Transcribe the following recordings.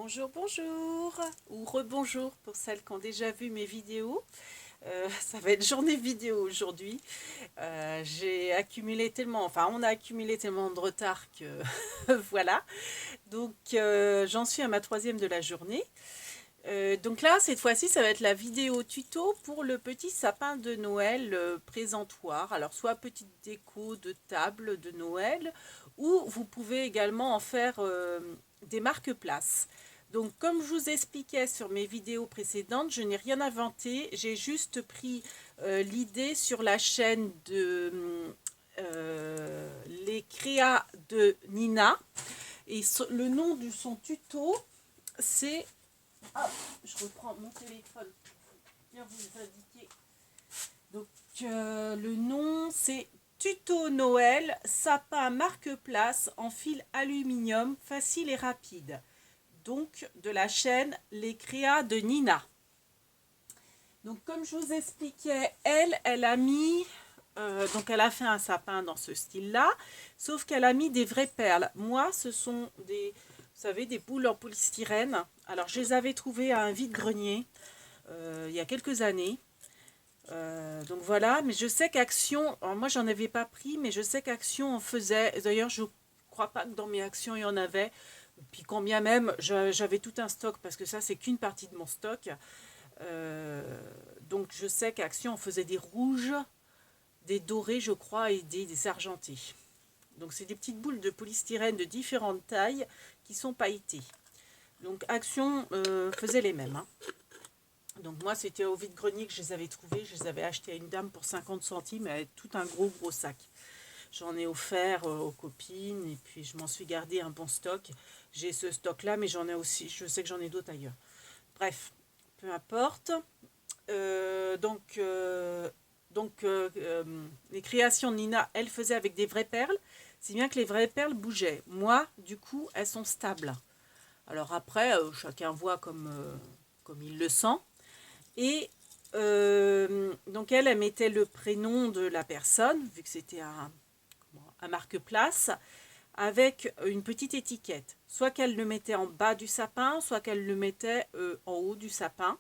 Bonjour, bonjour, ou rebonjour pour celles qui ont déjà vu mes vidéos. Ça va être journée vidéo aujourd'hui. J'ai accumulé tellement, enfin on a accumulé tellement de retard que voilà. Donc j'en suis à ma troisième de la journée. Donc là, cette fois-ci, ça va être la vidéo tuto pour le petit sapin de Noël présentoir. Alors soit petite déco de table de Noël, ou vous pouvez également en faire des marque-places. Donc comme je vous expliquais sur mes vidéos précédentes, je n'ai rien inventé, j'ai juste pris l'idée sur la chaîne de les créas de Nina. Et le nom de son tuto, c'est... Ah, je reprends mon téléphone pour bien vous indiquer. Donc le nom, c'est Tuto Noël, sapin marque-place en fil aluminium, facile et rapide. Donc de la chaîne Les Créas de Nina. Donc comme je vous expliquais, elle a mis, donc elle a fait un sapin dans ce style-là, sauf qu'elle a mis des vraies perles. Moi, ce sont des, vous savez, des boules en polystyrène. Alors je les avais trouvées à un vide-grenier il y a quelques années. Donc voilà, mais je sais qu'Action, moi j'en avais pas pris, mais je sais qu'Action en faisait. D'ailleurs, je crois pas que dans mes actions il y en avait. Puis combien même, j'avais tout un stock, parce que ça c'est qu'une partie de mon stock. Donc je sais qu'Action en faisait des rouges, des dorés je crois, et des argentés. Donc c'est des petites boules de polystyrène de différentes tailles qui sont pailletées. Donc Action faisait les mêmes, hein. Donc moi c'était au vide-grenier que je les avais trouvées. Je les avais achetées à une dame pour 50 centimes avec tout un gros sac. J'en ai offert aux copines et puis je m'en suis gardé un bon stock. J'ai ce stock là, mais j'en ai aussi, je sais que j'en ai d'autres ailleurs. Bref, peu importe. Les créations de Nina, elle faisait avec des vraies perles, si bien que les vraies perles bougeaient. Moi, du coup, elles sont stables. Alors après, chacun voit comme il le sent. Et donc elle mettait le prénom de la personne, vu que c'était un marque-place, avec une petite étiquette. Soit qu'elle le mettait en bas du sapin, soit qu'elle le mettait en haut du sapin.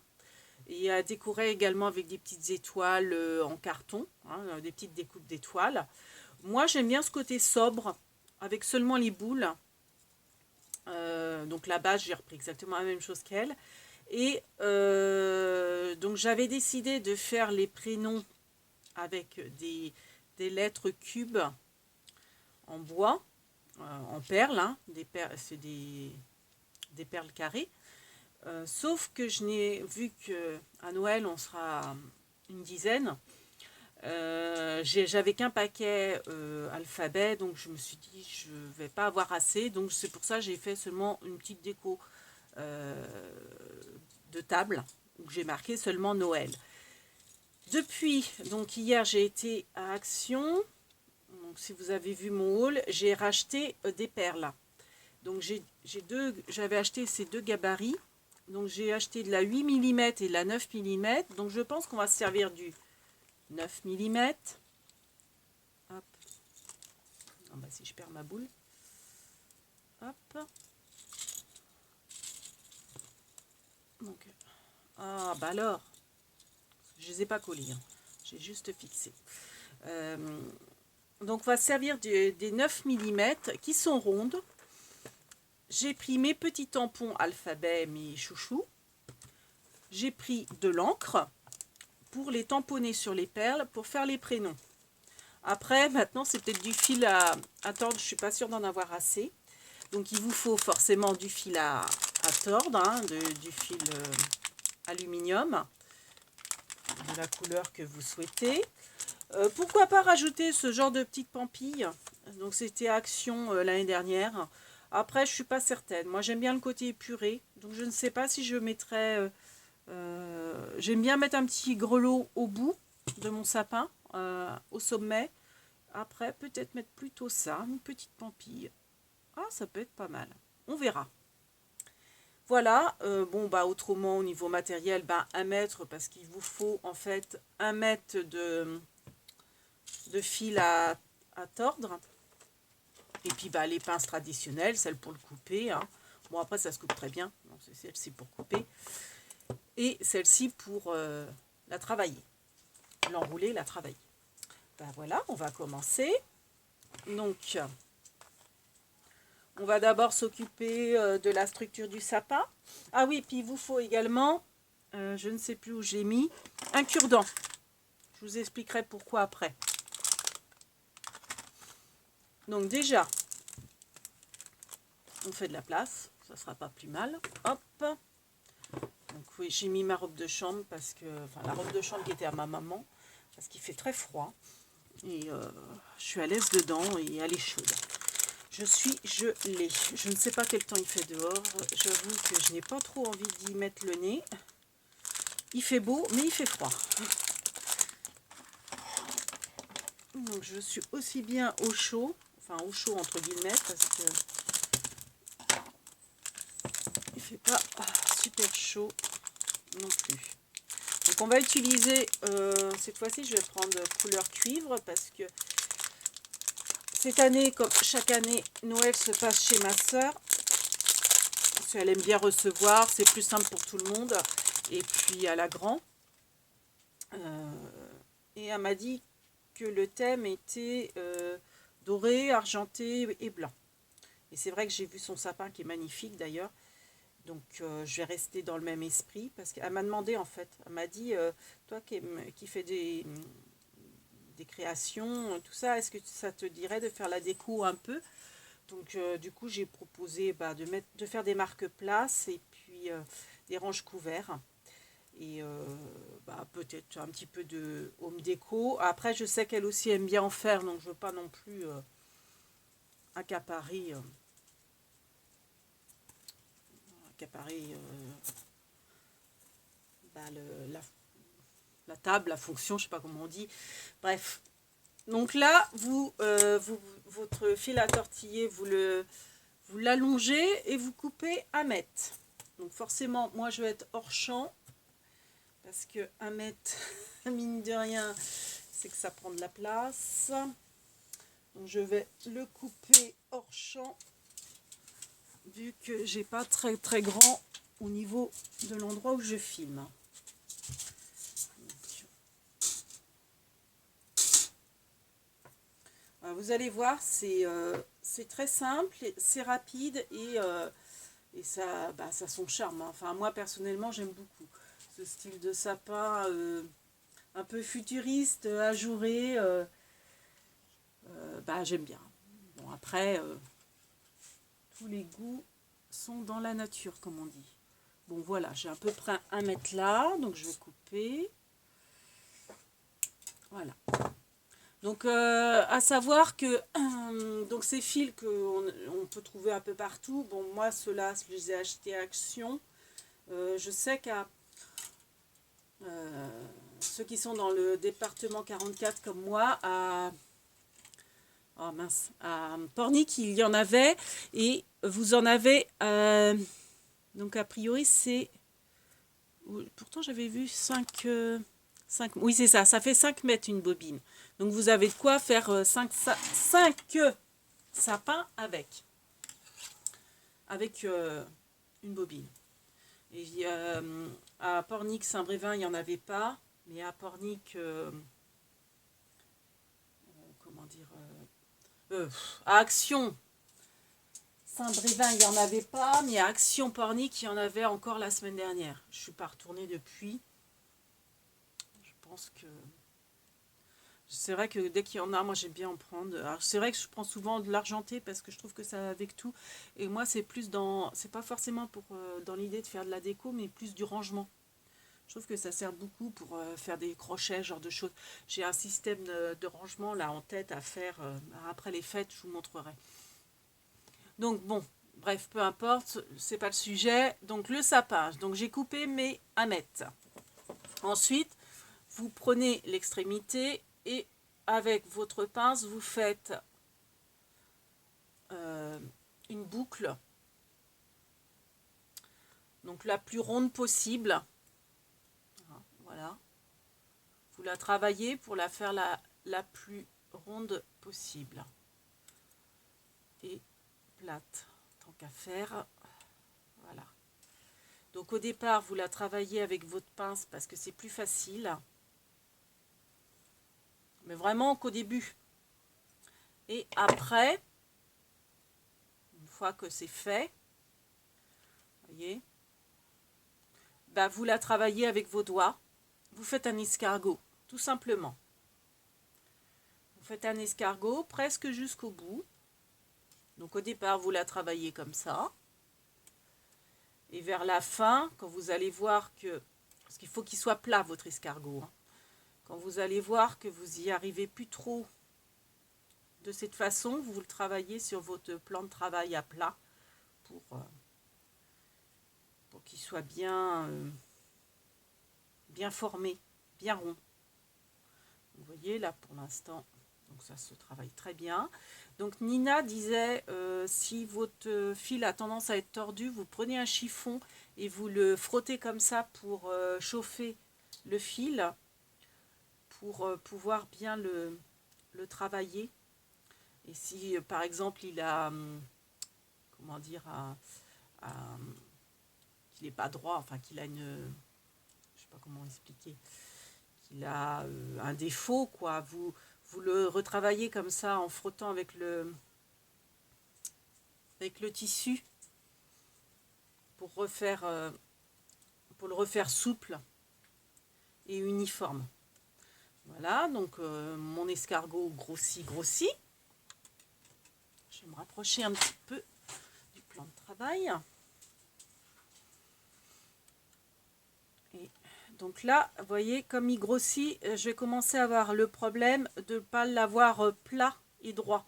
Et elle décorait également avec des petites étoiles en carton, hein, des petites découpes d'étoiles. Moi, j'aime bien ce côté sobre, avec seulement les boules. Donc la base, j'ai repris exactement la même chose qu'elle. Et donc j'avais décidé de faire les prénoms avec des lettres cubes en bois, en perles, hein, c'est des perles carrées. Sauf que je n'ai vu qu'à Noël, on sera une dizaine. J'avais qu'un paquet alphabet, donc je me suis dit je ne vais pas avoir assez. Donc c'est pour ça que j'ai fait seulement une petite déco de table où j'ai marqué seulement Noël. Depuis, donc hier j'ai été à Action. Donc si vous avez vu mon haul, j'ai racheté des perles. Donc j'avais acheté ces deux gabarits. Donc j'ai acheté de la 8 mm et de la 9 mm. Donc je pense qu'on va se servir du 9 mm. Hop. Ah bah si je perds ma boule. Hop. Donc, ah bah alors. Je ne les ai pas collés. Hein. J'ai juste fixé. Donc on va se servir des 9 mm qui sont rondes. J'ai pris mes petits tampons alphabet, mes chouchous. J'ai pris de l'encre pour les tamponner sur les perles pour faire les prénoms. Après, maintenant, c'est peut-être du fil à tordre. Je ne suis pas sûre d'en avoir assez. Donc, il vous faut forcément du fil à tordre, hein, du fil aluminium, de la couleur que vous souhaitez. Pourquoi pas rajouter ce genre de petites pampilles. Donc, c'était Action l'année dernière. Après, je ne suis pas certaine. Moi, j'aime bien le côté épuré. Donc, je ne sais pas si je mettrais... j'aime bien mettre un petit grelot au bout de mon sapin, au sommet. Après, peut-être mettre plutôt ça, une petite pampille. Ah, ça peut être pas mal. On verra. Voilà. Bon, bah autrement, au niveau matériel, 1 mètre, parce qu'il vous faut en fait 1 mètre de fil à tordre. Et puis, les pinces traditionnelles, celles pour le couper. Hein. Bon, après, ça se coupe très bien. C'est celle-ci pour couper. Et celle-ci pour la travailler. L'enrouler, la travailler. Ben voilà, on va commencer. Donc, on va d'abord s'occuper de la structure du sapin. Ah oui, puis il vous faut également, je ne sais plus où j'ai mis, un cure-dent. Je vous expliquerai pourquoi après. Donc déjà, on fait de la place, ça sera pas plus mal. Hop. Donc oui, j'ai mis ma robe de chambre parce que, enfin la robe de chambre qui était à ma maman, parce qu'il fait très froid et je suis à l'aise dedans et elle est chaude. Je suis gelée. Je ne sais pas quel temps il fait dehors. J'avoue que je n'ai pas trop envie d'y mettre le nez. Il fait beau, mais il fait froid. Donc je suis aussi bien au chaud, enfin au chaud entre guillemets, parce que il fait pas super chaud non plus. Donc on va utiliser, cette fois-ci je vais prendre couleur cuivre, parce que cette année, comme chaque année, Noël se passe chez ma soeur. Parce qu'elle aime bien recevoir, c'est plus simple pour tout le monde. Et puis à la grand. Et elle m'a dit que le thème était doré, argenté et blanc. Et c'est vrai que j'ai vu son sapin qui est magnifique d'ailleurs. Donc je vais rester dans le même esprit. Parce qu'elle m'a demandé en fait, elle m'a dit, toi qui fais des créations, tout ça, est-ce que ça te dirait de faire la déco un peu? Donc du coup j'ai proposé de faire des marque-places et puis des ranges couverts. Et peut-être un petit peu de home déco. Après je sais qu'elle aussi aime bien en faire, donc je ne veux pas non plus accaparer, la table, la fonction, je sais pas comment on dit. Bref. Donc là, votre fil à tortiller, vous l'allongez et vous coupez à mètre. Donc forcément, moi je vais être hors champ. Parce que 1 mètre, mine de rien, c'est que ça prend de la place. Donc je vais le couper hors champ, vu que j'ai pas très très grand au niveau de l'endroit où je filme. Donc, vous allez voir, c'est très simple, c'est rapide et ça, ça a son charme. Enfin moi personnellement j'aime beaucoup ce style de sapin un peu futuriste, ajouré. J'aime bien. Bon après, tous les goûts sont dans la nature comme on dit. Bon voilà, j'ai à peu près 1 mètre là, donc je vais couper. Voilà. Donc à savoir que donc ces fils qu'on peut trouver un peu partout, bon moi ceux-là je les ai achetés à Action. Je sais qu'à ceux qui sont dans le département 44 comme moi, à Pornic il y en avait, et vous en avez, donc a priori c'est, pourtant j'avais vu 5, oui c'est ça, ça fait 5 mètres une bobine. Donc vous avez de quoi faire 5 sapins avec une bobine. Et à Pornic Saint-Brévin il n'y en avait pas, mais à Pornic comment dire, à Action Saint-Brévin il n'y en avait pas, mais à Action Pornic il y en avait encore la semaine dernière. Je ne suis pas retournée depuis. Je pense que c'est vrai que dès qu'il y en a, moi j'aime bien en prendre. Alors c'est vrai que je prends souvent de l'argenté parce que je trouve que ça va avec tout. Et moi c'est plus c'est pas forcément pour dans l'idée de faire de la déco, mais plus du rangement. Je trouve que ça sert beaucoup pour faire des crochets, ce genre de choses. J'ai un système de rangement là en tête à faire. Après les fêtes, je vous montrerai. Donc bon, bref, peu importe, c'est pas le sujet. Donc le sapin, donc j'ai coupé mes 1 mètre. Ensuite, vous prenez l'extrémité et avec votre pince, vous faites une boucle, donc la plus ronde possible. Voilà. Vous la travaillez pour la faire la plus ronde possible. Et plate, tant qu'à faire. Donc au départ, vous la travaillez avec votre pince parce que c'est plus facile. Mais vraiment qu'au début. Et après, une fois que c'est fait, voyez, bah vous la travaillez avec vos doigts. Vous faites un escargot, tout simplement. Vous faites un escargot presque jusqu'au bout. Donc au départ, vous la travaillez comme ça. Et vers la fin, quand vous allez voir que... Parce qu'il faut qu'il soit plat, votre escargot. Hein. Quand vous allez voir que vous y arrivez plus trop de cette façon, vous le travaillez sur votre plan de travail à plat pour qu'il soit bien, bien formé, bien rond. Vous voyez là pour l'instant, donc ça se travaille très bien. Donc Nina disait, si votre fil a tendance à être tordu, vous prenez un chiffon et vous le frottez comme ça pour chauffer le fil, pour pouvoir bien le travailler. Et si par exemple il a, comment dire, qu'il n'est pas droit, enfin qu'il a une, je sais pas comment expliquer, qu'il a un défaut, quoi, vous le retravaillez comme ça en frottant avec le tissu pour le refaire souple et uniforme. Voilà, donc mon escargot grossit. Je vais me rapprocher un petit peu du plan de travail. Et donc là, vous voyez, comme il grossit, je vais commencer à avoir le problème de ne pas l'avoir plat et droit.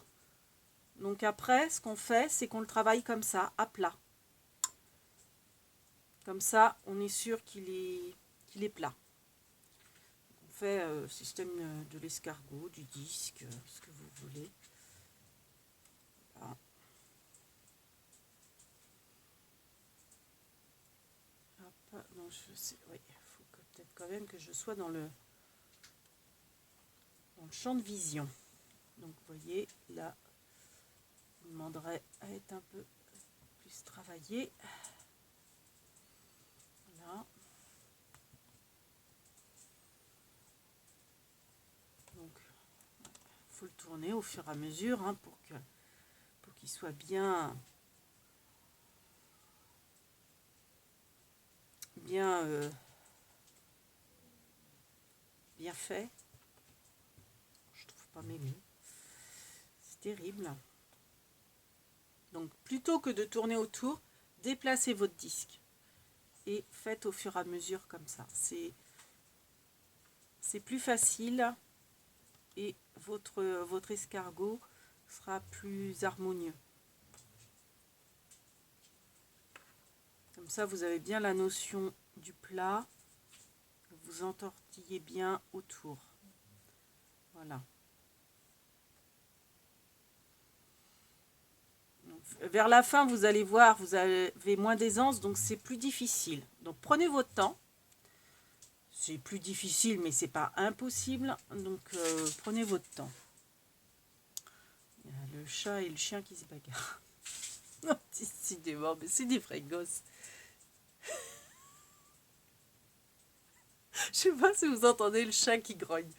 Donc après, ce qu'on fait, c'est qu'on le travaille comme ça, à plat. Comme ça, on est sûr qu'il est plat. On fait système de l'escargot, du disque, ce que vous voulez. Voilà. Hop, non, je sais, oui, il faut peut-être quand même que je sois dans le champ de vision. Donc vous voyez, là, je demanderai à être un peu plus travaillé. Voilà. Donc, il faut le tourner au fur et à mesure hein, pour qu'il soit bien fait. Je trouve pas mes mots. C'est terrible. Donc, plutôt que de tourner autour, déplacez votre disque et faites au fur et à mesure comme ça. C'est plus facile et votre escargot sera plus harmonieux. Comme ça, vous avez bien la notion du plat. Vous entortillez bien autour. Voilà. Donc, vers la fin, vous allez voir, vous avez moins d'aisance, donc c'est plus difficile. Donc prenez votre temps. C'est plus difficile, mais c'est pas impossible. Donc prenez votre temps. Il y a le chat et le chien qui se bagarrent. Décidément, mais c'est des vrais gosses. Je sais pas si vous entendez le chat qui grogne.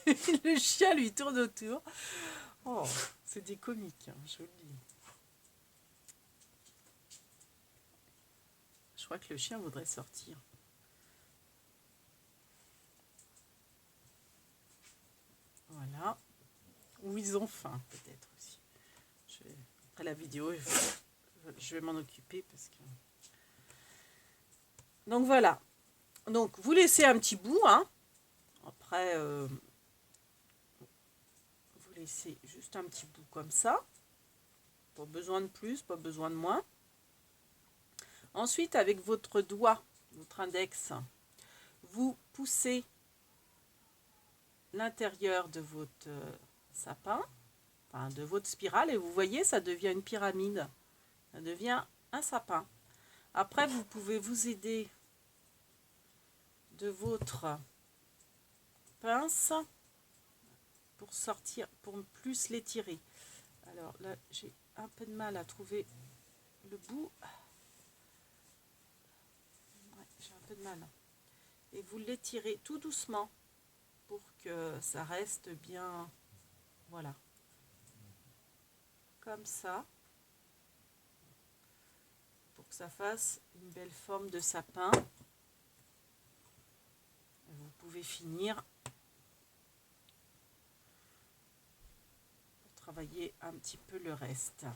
Le chien lui tourne autour. Oh, c'est des comiques, hein, je vous le dis. Je crois que le chien voudrait sortir. Voilà. Ou ils ont faim, peut-être aussi. Après la vidéo, je vais m'en occuper parce que... Donc voilà. Donc vous laissez un petit bout. Hein. Après, vous laissez juste un petit bout comme ça. Pas besoin de plus, pas besoin de moins. Ensuite, avec votre doigt, votre index, vous poussez l'intérieur de votre sapin, enfin de votre spirale, et vous voyez, ça devient une pyramide. Ça devient un sapin. Après, vous pouvez vous aider de votre pince pour sortir, pour plus l'étirer. Alors là, j'ai un peu de mal à trouver le bout. Voilà, là. Et vous l'étirez tout doucement pour que ça reste bien, voilà, comme ça, pour que ça fasse une belle forme de sapin. Et vous pouvez finir pour travailler un petit peu le reste.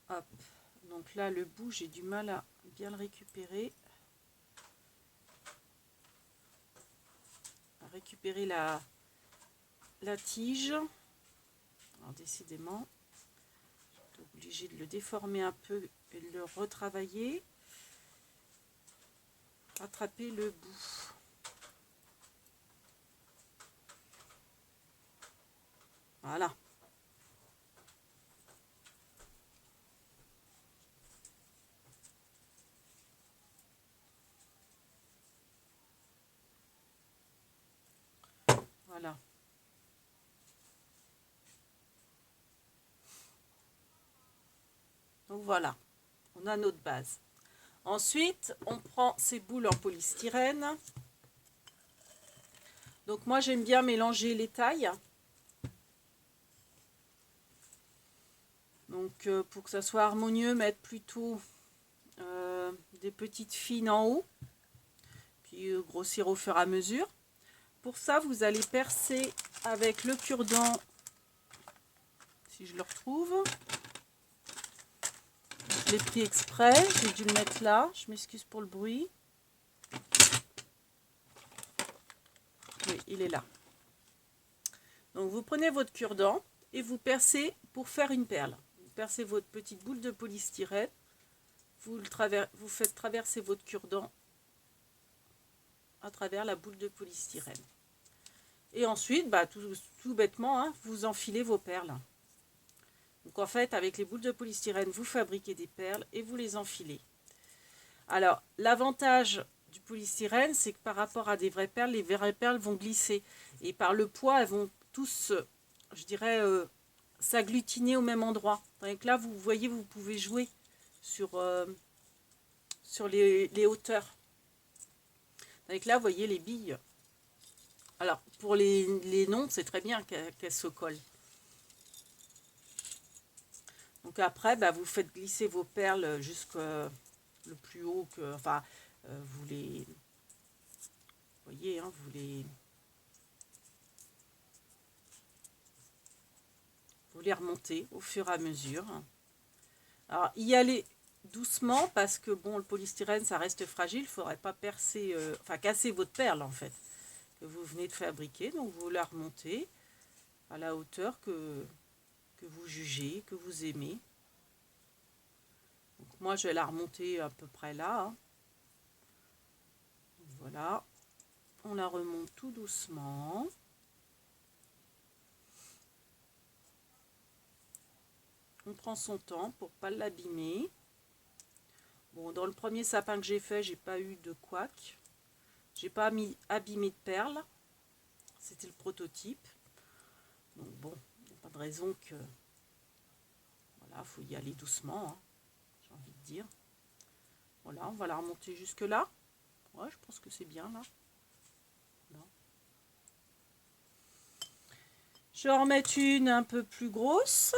Hop, donc là le bout j'ai du mal à bien le récupérer. À récupérer la tige. Alors décidément, je suis obligée de le déformer un peu et de le retravailler. Attraper le bout. Voilà. Voilà. Donc voilà, on a notre base. Ensuite, on prend ces boules en polystyrène. Donc moi, j'aime bien mélanger les tailles. Donc pour que ça soit harmonieux, mettre plutôt des petites fines en haut, puis grossir au fur et à mesure. Pour ça, vous allez percer avec le cure-dent, si je le retrouve. Je l'ai pris exprès, j'ai dû le mettre là, je m'excuse pour le bruit. Oui, il est là. Donc vous prenez votre cure-dent et vous percez pour faire une perle. Vous percez votre petite boule de polystyrène, vous faites traverser votre cure-dent à travers la boule de polystyrène. Et ensuite, bah, tout bêtement, hein, vous enfilez vos perles. Donc en fait, avec les boules de polystyrène, vous fabriquez des perles et vous les enfilez. Alors, l'avantage du polystyrène, c'est que par rapport à des vraies perles, les vraies perles vont glisser. Et par le poids, elles vont tous, je dirais, s'agglutiner au même endroit. Donc là, vous voyez, vous pouvez jouer sur les hauteurs. Donc là, vous voyez les billes. Alors, pour les noms, c'est très bien qu'elles se collent. Donc après, bah, vous faites glisser vos perles jusqu'au le plus haut que... Enfin, vous les... Vous voyez, hein, vous les remontez au fur et à mesure. Alors, y aller doucement parce que, bon, le polystyrène, ça reste fragile. Il ne faudrait pas percer... enfin, casser votre perle, en fait, que vous venez de fabriquer. Donc, vous la remontez à la hauteur que vous jugez, que vous aimez. Donc, moi, je vais la remonter à peu près là. Hein. Voilà. On la remonte tout doucement. On prend son temps pour pas l'abîmer. Bon, dans le premier sapin que j'ai fait, j'ai pas eu de couac. J'ai pas abîmé de perles. C'était le prototype. Donc bon, il n'y a pas de raison que... Voilà, faut y aller doucement, hein, j'ai envie de dire. Voilà, on va la remonter jusque là. Ouais, je pense que c'est bien là. Voilà. Je vais en remettre une un peu plus grosse.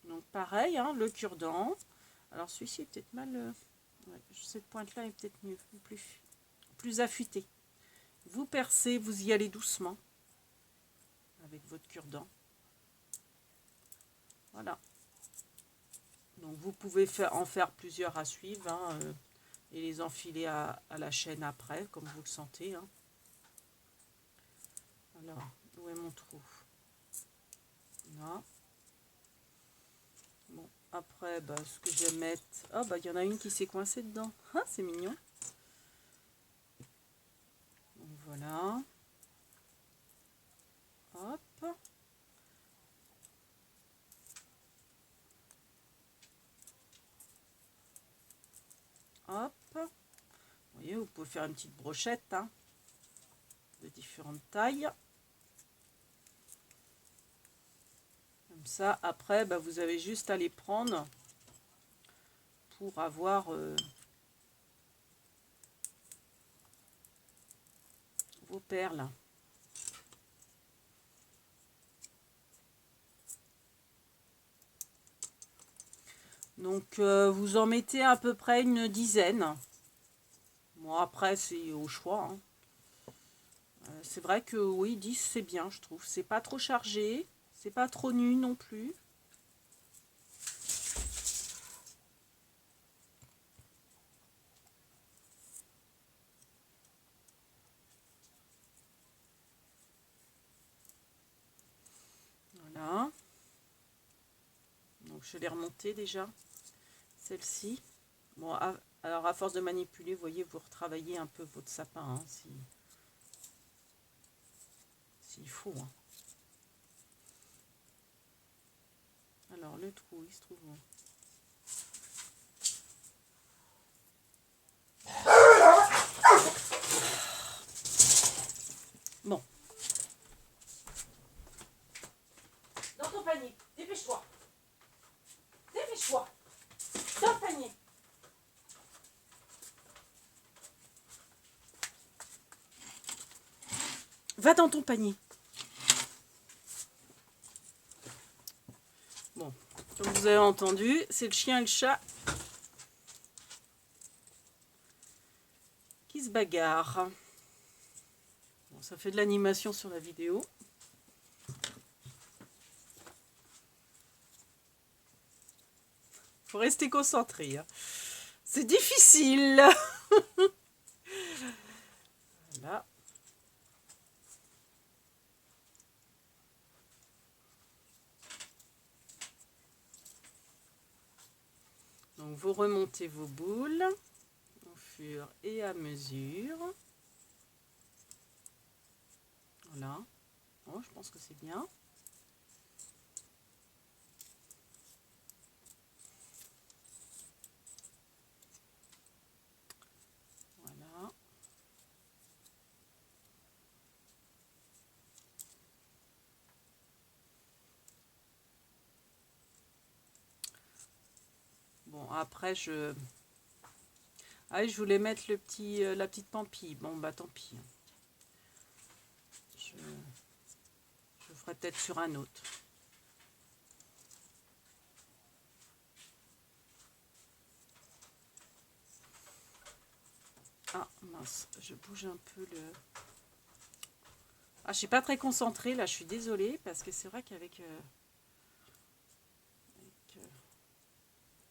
Donc pareil, hein, le cure-dent. Alors celui-ci est peut-être mal... ouais, cette pointe-là est peut-être mieux, plus affûtée. Vous percez, vous y allez doucement avec votre cure-dent. Voilà. Donc vous pouvez en faire plusieurs à suivre hein, et les enfiler à la chaîne après, comme vous le sentez. Hein. Alors, où est mon trou? Là. Bon, après, bah, ce que je vais mettre... Ah, bah, il y en a une qui s'est coincée dedans. Ah, c'est mignon. Donc, voilà. Hop. Hop. Vous voyez, vous pouvez faire une petite brochette hein, de différentes tailles. Comme ça, après, bah, vous avez juste à les prendre pour avoir vos perles. Donc vous en mettez à peu près une dizaine. Bon, après c'est au choix, hein. C'est vrai que oui, 10 c'est bien, je trouve. C'est pas trop chargé, c'est pas trop nu non plus. Voilà. Donc je l'ai remontée déjà, celle-ci. Bon, alors à force de manipuler, vous voyez, vous retravaillez un peu votre sapin, hein, s'il faut, hein. Alors le trou, il se trouve où? Bon. Dans ton panier, dépêche-toi. Dépêche-toi. Dans le panier. Va dans ton panier. Bon, comme vous avez entendu, c'est le chien et le chat qui se bagarrent. Bon, ça fait de l'animation sur la vidéo. Faut rester concentré, hein. C'est difficile. Voilà. Donc vous remontez vos boules au fur et à mesure. Voilà. Bon, je pense que c'est bien. Voilà. Bon, après ah, je voulais mettre le petit, la petite pampille. Bon, bah tant pis. Je ferai peut-être sur un autre. Ah mince, je bouge un peu le... Ah, je suis pas très concentrée là, je suis désolée parce que c'est vrai qu'avec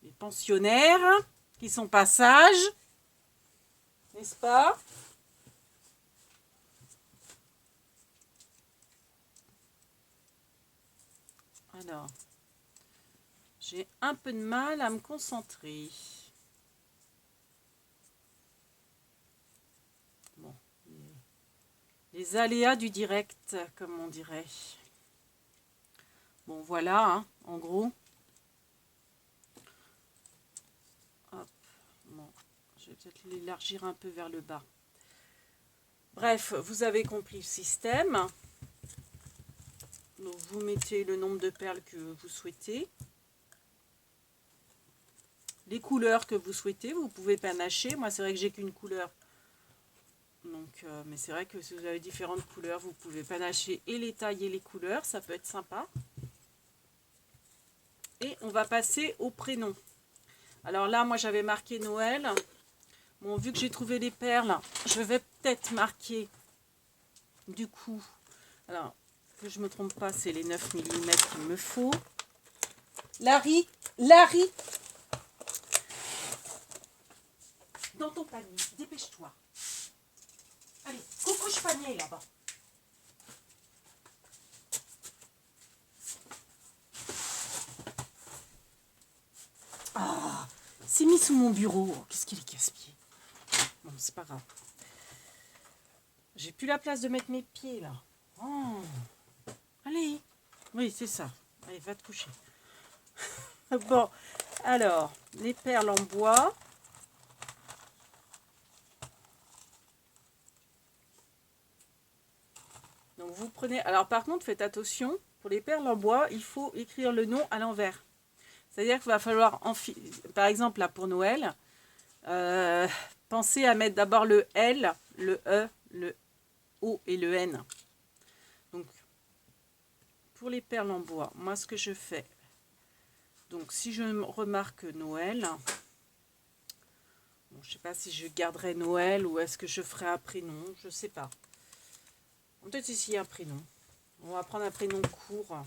les pensionnaires qui sont pas sages, n'est-ce pas? Alors, j'ai un peu de mal à me concentrer. Bon, les aléas du direct, comme on dirait. Bon, voilà, hein, en gros. Hop, bon, je vais peut-être l'élargir un peu vers le bas. Bref, vous avez compris le système. Donc, vous mettez le nombre de perles que vous souhaitez. Les couleurs que vous souhaitez, vous pouvez panacher. Moi, c'est vrai que j'ai qu'une couleur. Donc, mais c'est vrai que si vous avez différentes couleurs, vous pouvez panacher et les tailles et les couleurs. Ça peut être sympa. Et on va passer au prénom. Alors là, moi, j'avais marqué Noël. Bon, vu que j'ai trouvé les perles, je vais peut-être marquer, du coup, alors, que je ne me trompe pas, c'est les 9 mm qu'il me faut. Larry, dans ton panier, dépêche-toi. Allez, coucouche panier là-bas. Ah, c'est mis sous mon bureau. Qu'est-ce qu'il est casse-pied. Bon, c'est pas grave. J'ai plus la place de mettre mes pieds là. Oh. Allez. Oui, c'est ça. Allez, va te coucher. Bon, alors, les perles en bois. Donc vous prenez... Alors par contre, faites attention. Pour les perles en bois, il faut écrire le nom à l'envers. C'est-à-dire qu'il va falloir, par exemple là pour Noël, pensez à mettre d'abord le L, le E, le O et le N. Donc pour les perles en bois, moi ce que je fais, donc si je remarque Noël, bon, je ne sais pas si je garderai Noël ou est-ce que je ferai un prénom, je ne sais pas. Peut-être ici un prénom. On va prendre un prénom court.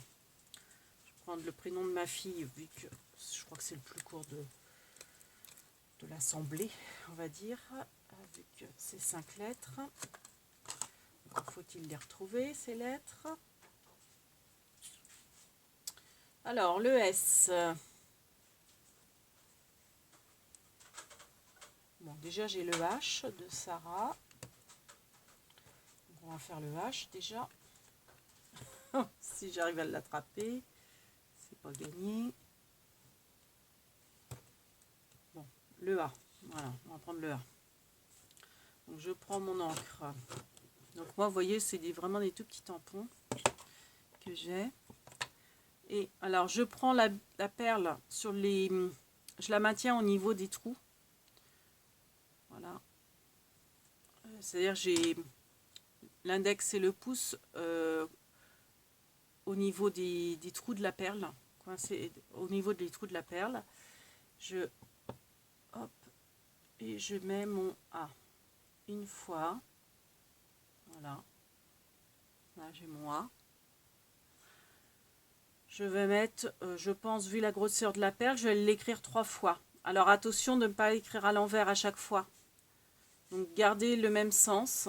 Je vais prendre le prénom de ma fille, vu que je crois que c'est le plus court de l'assemblée, on va dire, avec ces 5 lettres. Encore faut-il les retrouver, ces lettres. Alors, le S. Bon, déjà, j'ai le H de Sarah. Donc, on va faire le H déjà. Si j'arrive à l'attraper, c'est pas gagné. Bon, le A. Voilà, on va prendre le A. Donc, je prends mon encre. Donc, moi, vous voyez, c'est vraiment des tout petits tampons que j'ai. Et alors, je prends la perle sur les... Je la maintiens au niveau des trous. Voilà. C'est-à-dire, j'ai l'index et le pouce au niveau des trous de la perle. Coincé au niveau des trous de la perle. Hop, et je mets mon A. Une fois. Voilà. Là, j'ai mon A. Je vais mettre, je pense, vu la grosseur de la perle, je vais l'écrire 3 fois. Alors attention de ne pas écrire à l'envers à chaque fois. Donc gardez le même sens.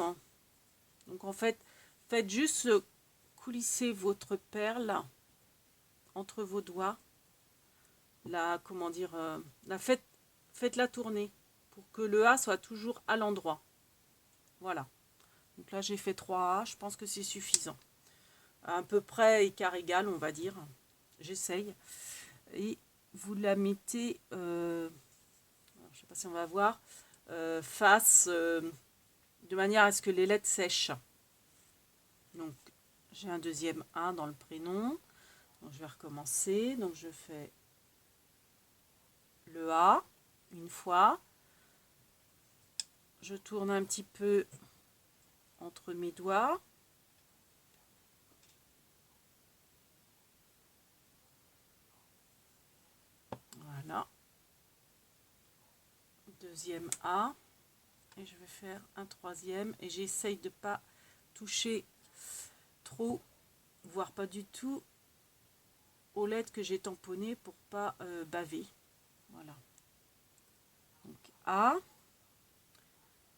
Donc en fait, faites juste coulisser votre perle entre vos doigts. Comment dire, faites-la tourner pour que le A soit toujours à l'endroit. Voilà. Donc là j'ai fait 3 A, je pense que c'est suffisant. À peu près écart égal, on va dire. J'essaye. Et vous la mettez, je ne sais pas si on va voir, face, de manière à ce que les lettres sèchent. Donc, j'ai un deuxième A dans le prénom. Donc, je vais recommencer. Donc, je fais le A une fois. Je tourne un petit peu entre mes doigts. Voilà. Deuxième A. Et je vais faire un troisième. Et j'essaye de ne pas toucher trop, voire pas du tout, aux lettres que j'ai tamponnées pour pas baver. Voilà. Donc A.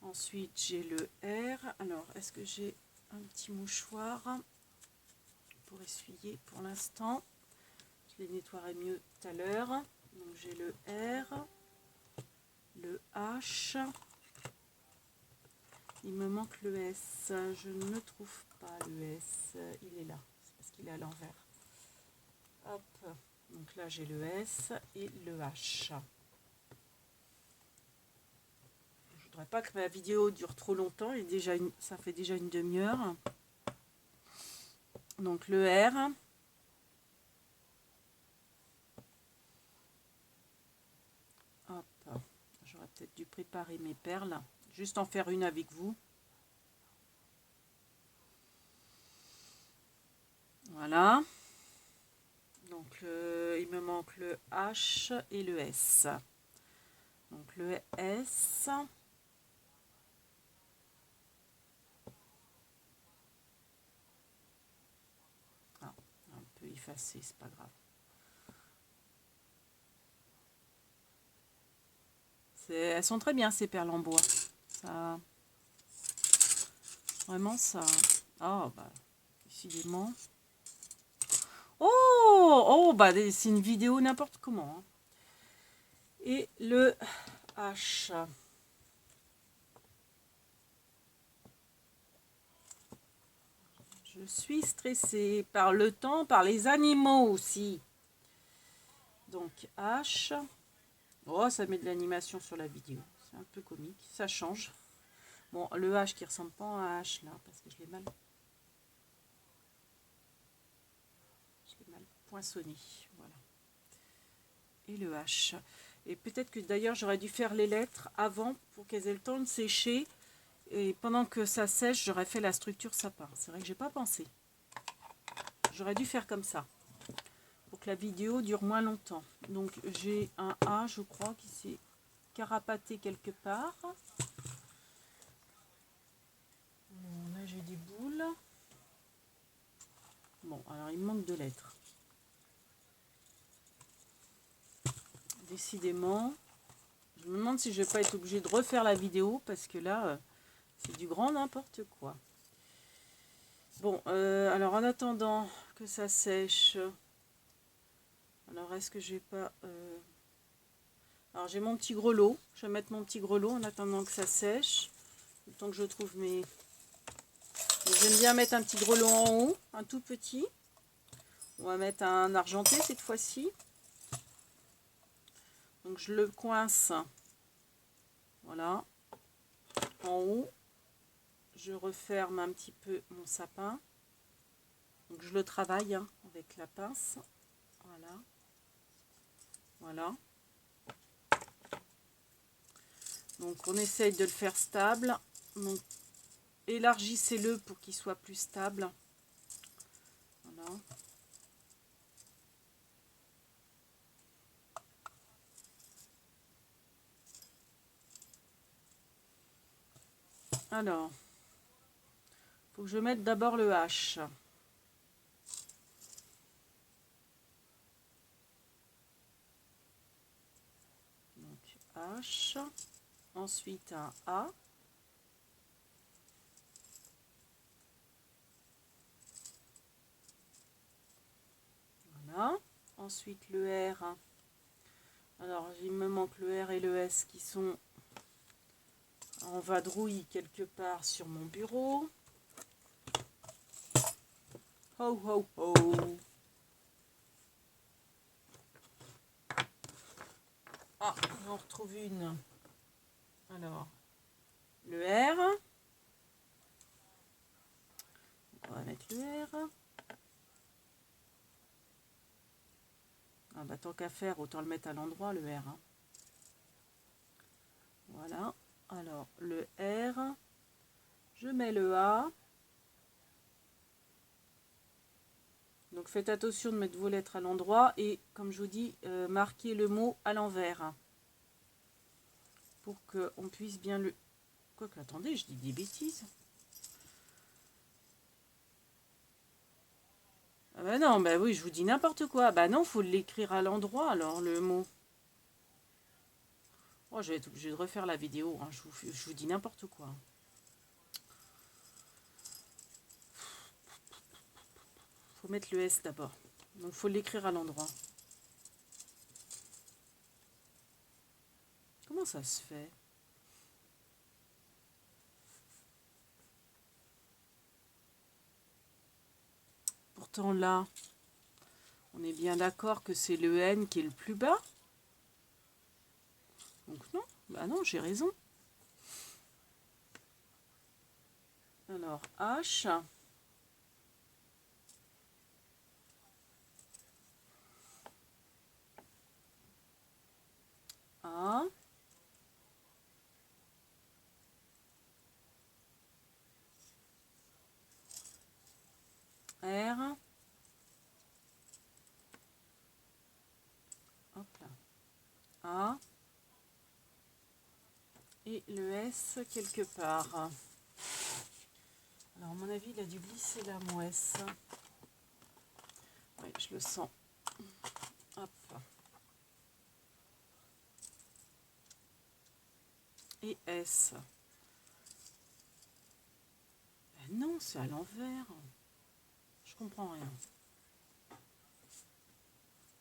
Ensuite, j'ai le R. Alors, est-ce que j'ai un petit mouchoir pour essuyer pour l'instant? Je les nettoierai mieux tout à l'heure. Donc, j'ai le R, le H. Il me manque le S. Je ne trouve pas le S. Il est là. C'est parce qu'il est à l'envers. Hop. Donc là, j'ai le S et le H. Je voudrais pas que ma vidéo dure trop longtemps. Ça fait déjà une demi-heure. Donc le R. Hop. J'aurais peut-être dû préparer mes perles. Juste en faire une avec vous. Voilà. Donc il me manque le H et le S. Donc le S. Ah, un peu effacé, c'est pas grave. Elles sont très bien ces perles en bois. Ça, vraiment ça. Oh bah décidément. Oh bah c'est une vidéo n'importe comment. Hein. Et le H. Je suis stressée par le temps, par les animaux aussi. Donc H. Oh, ça met de l'animation sur la vidéo. C'est un peu comique. Ça change. Bon, le H qui ressemble pas à un H là, parce que je l'ai mal poinçonné. Voilà. et le H. Et peut-être que d'ailleurs j'aurais dû faire les lettres avant pour qu'elles aient le temps de sécher. Et pendant que ça sèche, j'aurais fait la structure sapin. C'est vrai que j'ai pas pensé. J'aurais dû faire comme ça. Pour que la vidéo dure moins longtemps. Donc j'ai un A, je crois, qui s'est carapaté quelque part. Là j'ai des boules. Bon, alors il me manque 2 lettres. Décidément, je me demande si je vais pas être obligée de refaire la vidéo parce que là, c'est du grand n'importe quoi. Bon, alors en attendant que ça sèche, alors est-ce que j'ai pas... Alors j'ai mon petit grelot, je vais mettre mon petit grelot en attendant que ça sèche, le temps que je trouve mes... J'aime bien mettre un petit grelot en haut, un tout petit. On va mettre un argenté cette fois-ci. Donc je le coince, voilà, en haut. Je referme un petit peu mon sapin. Donc je le travaille hein, avec la pince. Voilà. Voilà. Donc on essaye de le faire stable. Donc élargissez-le pour qu'il soit plus stable. Voilà. Alors, il faut que je mette d'abord le H. Donc H. Ensuite un A. Voilà. Ensuite le R. Alors il me manque le R et le S qui sont en vadrouille quelque part sur mon bureau. Ho ho ho. Ah, j'en retrouve une. Alors, le R. On va mettre le R. Ah bah tant qu'à faire, autant le mettre à l'endroit, le R. Hein. Voilà. Alors, le R. Je mets le A. Donc faites attention de mettre vos lettres à l'endroit et comme je vous dis, marquez le mot à l'envers. Pour qu'on puisse bien le... Quoique, attendez, je dis des bêtises. Ah bah non, bah oui, je vous dis n'importe quoi. Bah non, faut l'écrire à l'endroit alors, le mot. Oh, je vais être obligée de refaire la vidéo, hein. Je vous dis n'importe quoi. Faut mettre le S d'abord. Donc faut l'écrire à l'endroit. Comment ça se fait? Pourtant là, on est bien d'accord que c'est le N qui est le plus bas. Donc non, bah non, j'ai raison. Alors H. A. R. Hop là. A. Et le S quelque part. Alors à mon avis, il a dû glisser là, mon S. Oui, je le sens. Hop. Et S. Ben non, c'est à l'envers. Je comprends rien.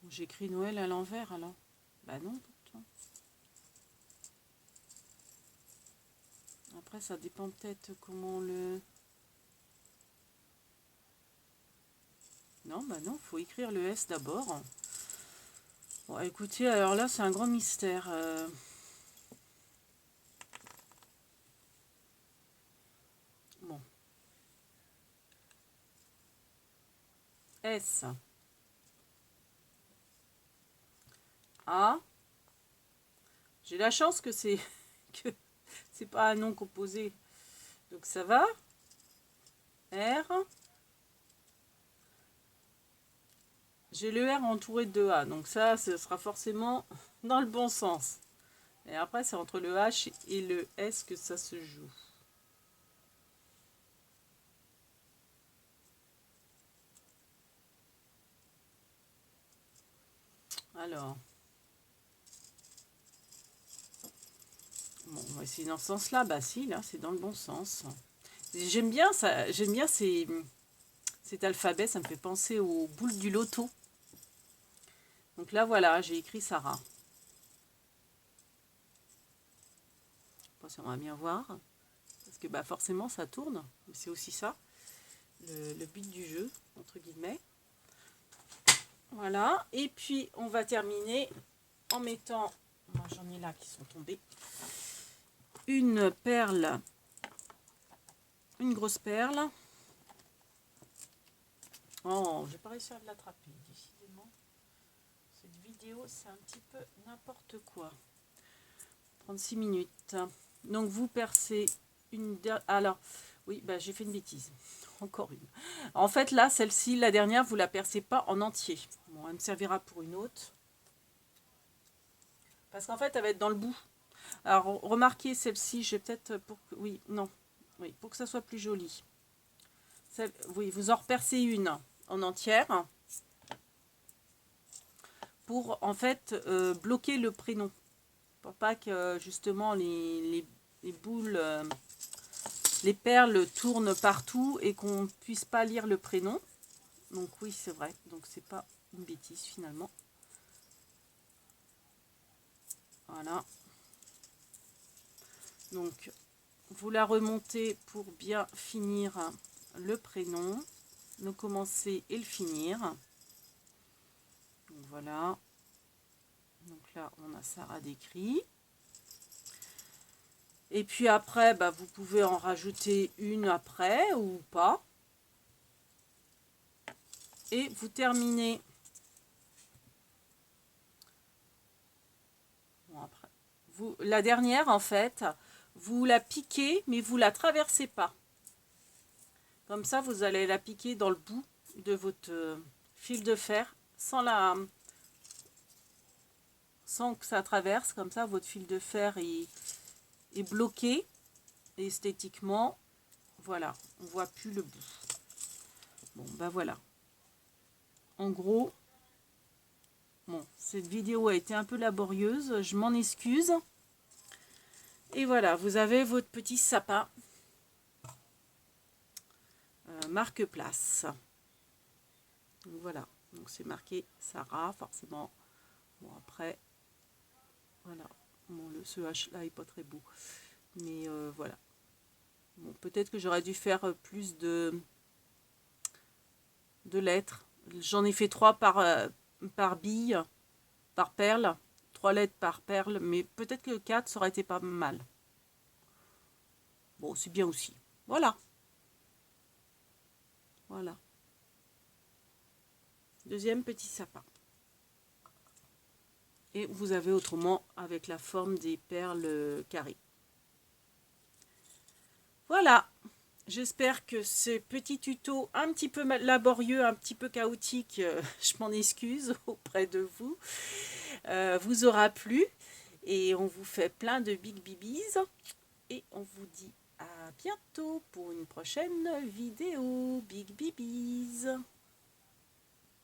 J'écris Noël à l'envers alors. Bah non, pourtant. Après, ça dépend peut-être comment le... Non, bah non, faut écrire le S d'abord. Bon, écoutez, alors là, c'est un grand mystère. Bon. S. A. J'ai la chance que c'est que c'est pas un nom composé. Donc ça va. R. J'ai le R entouré de A. Donc ça, ce sera forcément dans le bon sens. Et après, c'est entre le H et le S que ça se joue. Alors. Bon, on va essayer dans ce sens-là. Bah si, là, c'est dans le bon sens. J'aime bien ça. J'aime bien cet alphabet. Ça me fait penser aux boules du loto. Donc là, voilà, j'ai écrit Sarah. Bon, ça, on va bien voir. Parce que bah, forcément, ça tourne. C'est aussi ça, le but du jeu, entre guillemets. Voilà. Et puis, on va terminer en mettant... Moi, j'en ai là qui sont tombés. Une perle. Une grosse perle. Oh, j'ai pas réussi à l'attraper, décidément. Cette vidéo, c'est un petit peu n'importe quoi. 36 minutes. Donc, vous percez une... Alors, oui, bah, j'ai fait une bêtise. Encore une. En fait, là, celle-ci, la dernière, vous la percez pas en entier. Bon, elle me servira pour une autre. Parce qu'en fait, elle va être dans le bout. Alors, remarquez celle-ci, je vais peut-être... Oui, non. Oui, pour que ça soit plus joli. Oui, vous en repercez une en entière. Pour, en fait, bloquer le prénom. Pour pas que, justement, les boules... les perles tournent partout et qu'on ne puisse pas lire le prénom. Donc oui, c'est vrai. Donc c'est pas une bêtise finalement. Voilà. Donc vous la remontez pour bien finir le prénom, le commencer et le finir. Donc voilà. Donc là, on a Sarah décrit. Et puis après, bah, vous pouvez en rajouter une après ou pas. Et vous terminez. Bon, après. La dernière, en fait, vous la piquez, mais vous la traversez pas. Comme ça, vous allez la piquer dans le bout de votre fil de fer sans que ça traverse. Comme ça, votre fil de fer est bloqué esthétiquement. Voilà, on voit plus le bout. Bon, ben voilà. En gros, bon, cette vidéo a été un peu laborieuse. Je m'en excuse. Et voilà, vous avez votre petit sapin marque place. Donc voilà, donc c'est marqué Sarah, forcément. Bon, après, voilà. Bon, ce H là est pas très beau. Mais voilà. Bon, peut-être que j'aurais dû faire plus de lettres. J'en ai fait 3 par bille, par perle. 3 lettres par perle, mais peut-être que 4, ça aurait été pas mal. Bon, c'est bien aussi. Voilà. Voilà. Deuxième petit sapin. Et vous avez autrement avec la forme des perles carrées. Voilà. J'espère que ce petit tuto un petit peu laborieux, un petit peu chaotique, je m'en excuse auprès de vous, vous aura plu. Et on vous fait plein de big bibis. Et on vous dit à bientôt pour une prochaine vidéo. Big bibis.